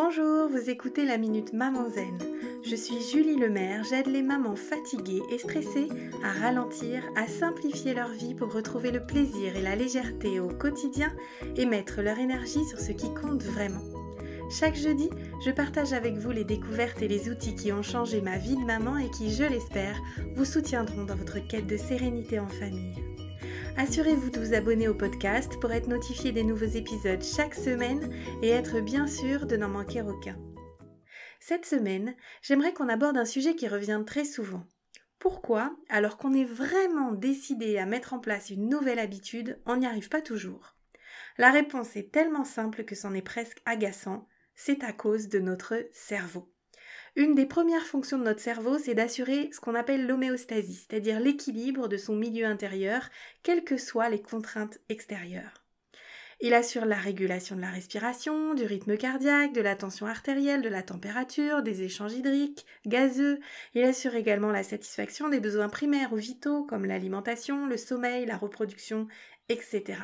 Bonjour, vous écoutez la Minute Maman Zen. Je suis Julie Lemaire, j'aide les mamans fatiguées et stressées à ralentir, à simplifier leur vie pour retrouver le plaisir et la légèreté au quotidien et mettre leur énergie sur ce qui compte vraiment. Chaque jeudi, je partage avec vous les découvertes et les outils qui ont changé ma vie de maman et qui, je l'espère, vous soutiendront dans votre quête de sérénité en famille. Assurez-vous de vous abonner au podcast pour être notifié des nouveaux épisodes chaque semaine et être bien sûr de n'en manquer aucun. Cette semaine, j'aimerais qu'on aborde un sujet qui revient très souvent. Pourquoi, alors qu'on est vraiment décidé à mettre en place une nouvelle habitude, on n'y arrive pas toujours? La réponse est tellement simple que c'en est presque agaçant, c'est à cause de notre cerveau. Une des premières fonctions de notre cerveau, c'est d'assurer ce qu'on appelle l'homéostasie, c'est-à-dire l'équilibre de son milieu intérieur, quelles que soient les contraintes extérieures. Il assure la régulation de la respiration, du rythme cardiaque, de la tension artérielle, de la température, des échanges hydriques, gazeux. Il assure également la satisfaction des besoins primaires ou vitaux, comme l'alimentation, le sommeil, la reproduction, etc.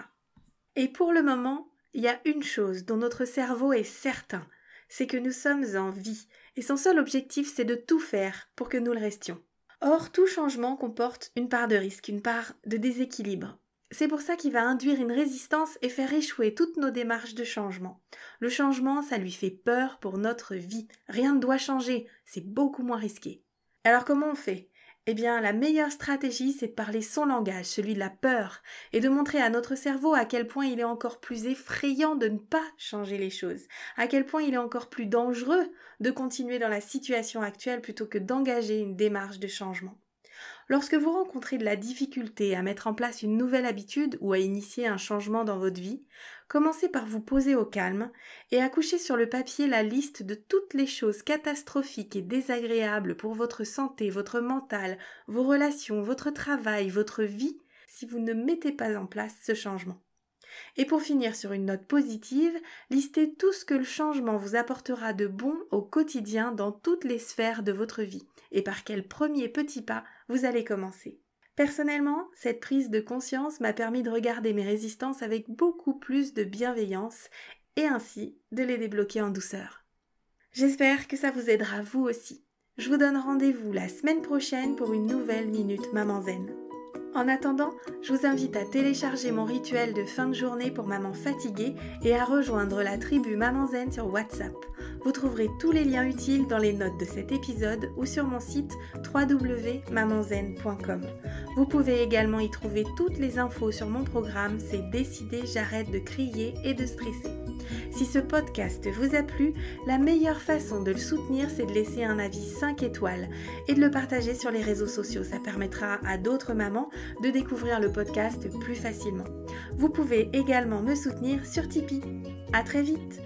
Et pour le moment, il y a une chose dont notre cerveau est certain, c'est que nous sommes en vie, et son seul objectif c'est de tout faire pour que nous le restions. Or, tout changement comporte une part de risque, une part de déséquilibre. C'est pour ça qu'il va induire une résistance et faire échouer toutes nos démarches de changement. Le changement, ça lui fait peur pour notre vie. Rien ne doit changer, c'est beaucoup moins risqué. Alors comment on fait ? Eh bien, la meilleure stratégie, c'est de parler son langage, celui de la peur, et de montrer à notre cerveau à quel point il est encore plus effrayant de ne pas changer les choses, à quel point il est encore plus dangereux de continuer dans la situation actuelle plutôt que d'engager une démarche de changement. Lorsque vous rencontrez de la difficulté à mettre en place une nouvelle habitude ou à initier un changement dans votre vie, commencez par vous poser au calme et à coucher sur le papier la liste de toutes les choses catastrophiques et désagréables pour votre santé, votre mental, vos relations, votre travail, votre vie, si vous ne mettez pas en place ce changement. Et pour finir sur une note positive, listez tout ce que le changement vous apportera de bon au quotidien dans toutes les sphères de votre vie et par quel premier petit pas vous allez commencer. Personnellement, cette prise de conscience m'a permis de regarder mes résistances avec beaucoup plus de bienveillance et ainsi de les débloquer en douceur. J'espère que ça vous aidera vous aussi. Je vous donne rendez-vous la semaine prochaine pour une nouvelle Minute Maman Zen. En attendant, je vous invite à télécharger mon rituel de fin de journée pour maman fatiguée et à rejoindre la tribu Maman Zen sur WhatsApp. Vous trouverez tous les liens utiles dans les notes de cet épisode ou sur mon site www.mamanzen.com. Vous pouvez également y trouver toutes les infos sur mon programme C'est décidé, j'arrête de crier et de stresser. Si ce podcast vous a plu, la meilleure façon de le soutenir, c'est de laisser un avis 5 étoiles et de le partager sur les réseaux sociaux. Ça permettra à d'autres mamans de découvrir le podcast plus facilement. Vous pouvez également me soutenir sur Tipeee. À très vite!